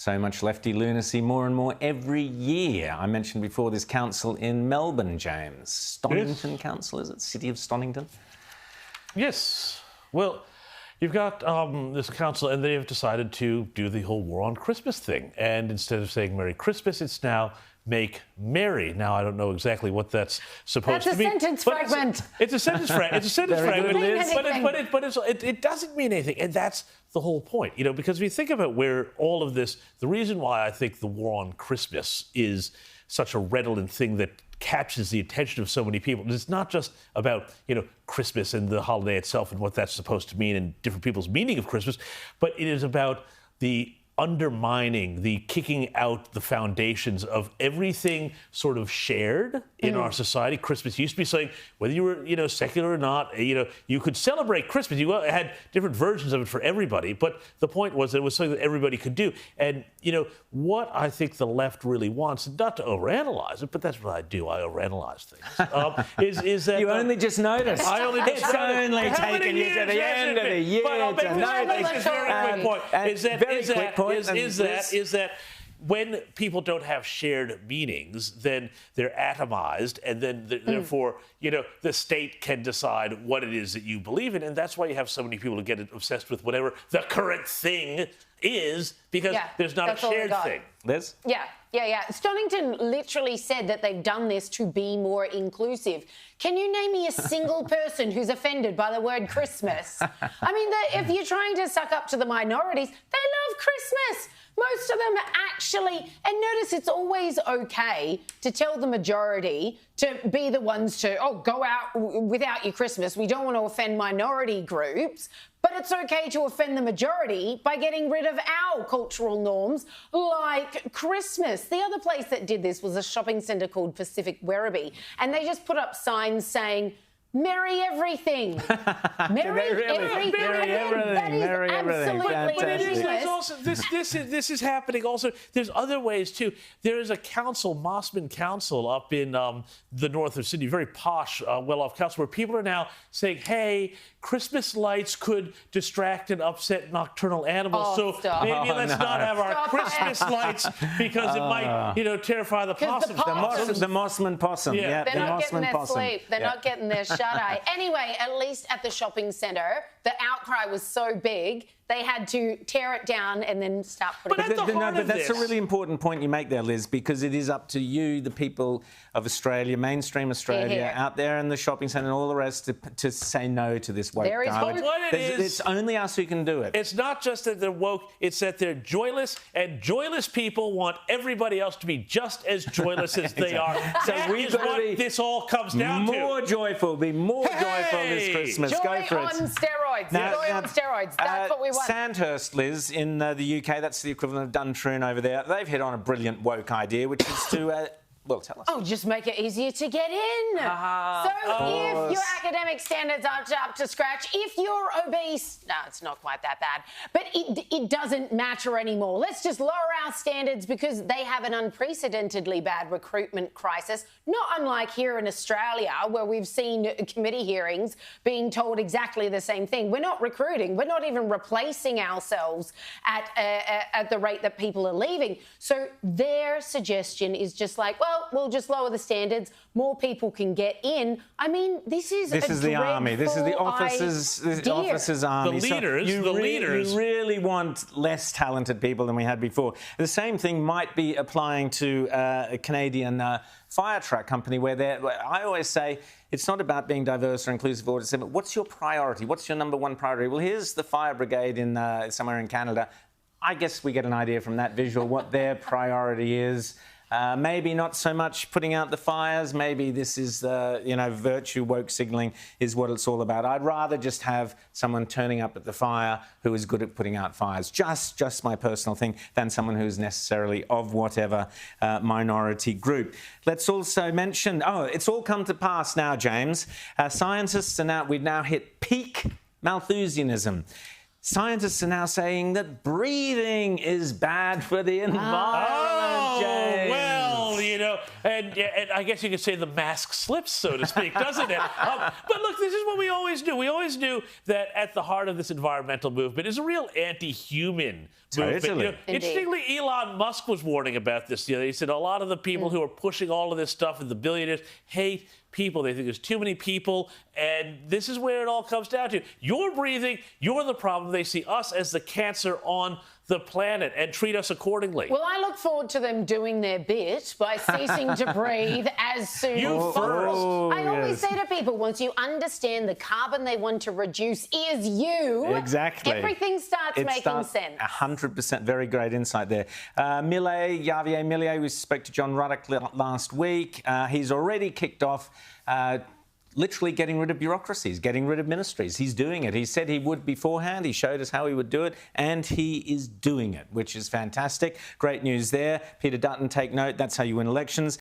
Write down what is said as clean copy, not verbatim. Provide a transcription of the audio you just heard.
So much lefty lunacy, more and more every year. I mentioned before this council in Melbourne, James. Stonington Council, is it? City of Stonington? Yes. Well, you've got this council, and they have decided to do the whole war on Christmas thing. And instead of saying Merry Christmas, it's now Make Merry. Now, I don't know exactly what that's supposed to mean. That's a sentence fragment. It's a sentence fragment. It's a sentence fragment, it doesn't mean anything. And that's the whole point, because if you think about where all of this, the reason why I think the war on Christmas is such a redolent thing that captures the attention of so many people. It's not just about, Christmas and the holiday itself and what that's supposed to mean and different people's meaning of Christmas, but it is about the undermining, the kicking out the foundations of everything sort of shared in our society. Christmas used to be something, whether you were, secular or not, you could celebrate Christmas. You had different versions of it for everybody, but the point was that it was something that everybody could do. And, what I think the left really wants, not to overanalyze it, but that's what I do. I overanalyze things. Is that... You only just noticed. I only just It's only taken you to the end of the year to notice. Very quick point. Is that when people don't have shared meanings, then they're atomized, and then therefore, the state can decide what it is that you believe in, and that's why you have so many people who get obsessed with whatever the current thing is, because there's not a shared thing. Liz? Yeah. Stonington literally said that they've done this to be more inclusive. Can you name me a single person who's offended by the word Christmas? I mean, if you're trying to suck up to the minorities, they love Christmas. Most of them actually, and notice it's always okay to tell the majority to be the ones to, go out without your Christmas. We don't want to offend minority groups, but it's okay to offend the majority by getting rid of our cultural norms like Christmas. The other place that did this was a shopping centre called Pacific Werribee, and they just put up signs saying, Merry everything. Merry everything. Merry everything. But it is also, this is happening also. There's other ways too. There is a council, Mossman Council, up in the north of Sydney, very posh, well-off council, where people are now saying, hey, Christmas lights could distract and upset nocturnal animals. Maybe let's not have our Christmas lights because it might, terrify the possums. The Mossman possum. Yeah, they're not getting their sleep. They're not getting their shut-eye. Anyway, at least at the shopping centre, the outcry was so big, they had to tear it down and then start putting it back. But that's a really important point you make there, Liz, because it is up to you, the people of Australia, mainstream Australia, out there in the shopping centre and all the rest, to say no to this woke garbage. It's only us who can do it. It's not just that they're woke, it's that they're joyless, and joyless people want everybody else to be just as joyless as they are. So that is what this all comes down to. More joyful this Christmas. Joy Go for it. on steroids. Joy on steroids. That's what we want. Sandhurst, Liz, in the UK, that's the equivalent of Duntroon over there. They've hit on a brilliant woke idea, which is to... Well, tell us. Just make it easier to get in. If your academic standards aren't up to scratch, if you're obese, no, it's not quite that bad, but it doesn't matter anymore. Let's just lower our standards because they have an unprecedentedly bad recruitment crisis, not unlike here in Australia, where we've seen committee hearings being told exactly the same thing. We're not recruiting. We're not even replacing ourselves at the rate that people are leaving. So their suggestion is just like, we'll just lower the standards. More people can get in. I mean, this is the army. This is the officers' army. The leaders. You really want less talented people than we had before. The same thing might be applying to a Canadian fire truck company where I always say it's not about being diverse or inclusive or whatever, but what's your priority? What's your number one priority? Well, here's the fire brigade in somewhere in Canada. I guess we get an idea from that visual what their priority is. Maybe not so much putting out the fires. Maybe this is, virtue woke signalling is what it's all about. I'd rather just have someone turning up at the fire who is good at putting out fires, just my personal thing, than someone who is necessarily of whatever minority group. Let's also mention, it's all come to pass now, James. Scientists are now, we've now hit peak Malthusianism. Scientists are now saying that breathing is bad for the environment, James. Well, and I guess you could say the mask slips, so to speak, doesn't it? But look, this is what we always do. We always knew that at the heart of this environmental movement is a real anti-human movement. Totally. Interestingly, Elon Musk was warning about this. He said a lot of the people who are pushing all of this stuff and the billionaires hate people. They think there's too many people, and this is where it all comes down to. You're breathing, you're the problem. They see us as the cancer on the planet and treat us accordingly. Well, I look forward to them doing their bit by ceasing to breathe as soon as possible. I always say to people, once you understand the carbon they want to reduce is you, exactly, everything starts making sense. 100%, very great insight there. Javier Milei, we spoke to John Ruddock last week. He's already kicked off literally getting rid of bureaucracies, getting rid of ministries. He's doing it. He said he would beforehand. He showed us how he would do it, and he is doing it, which is fantastic. Great news there. Peter Dutton, take note. That's how you win elections.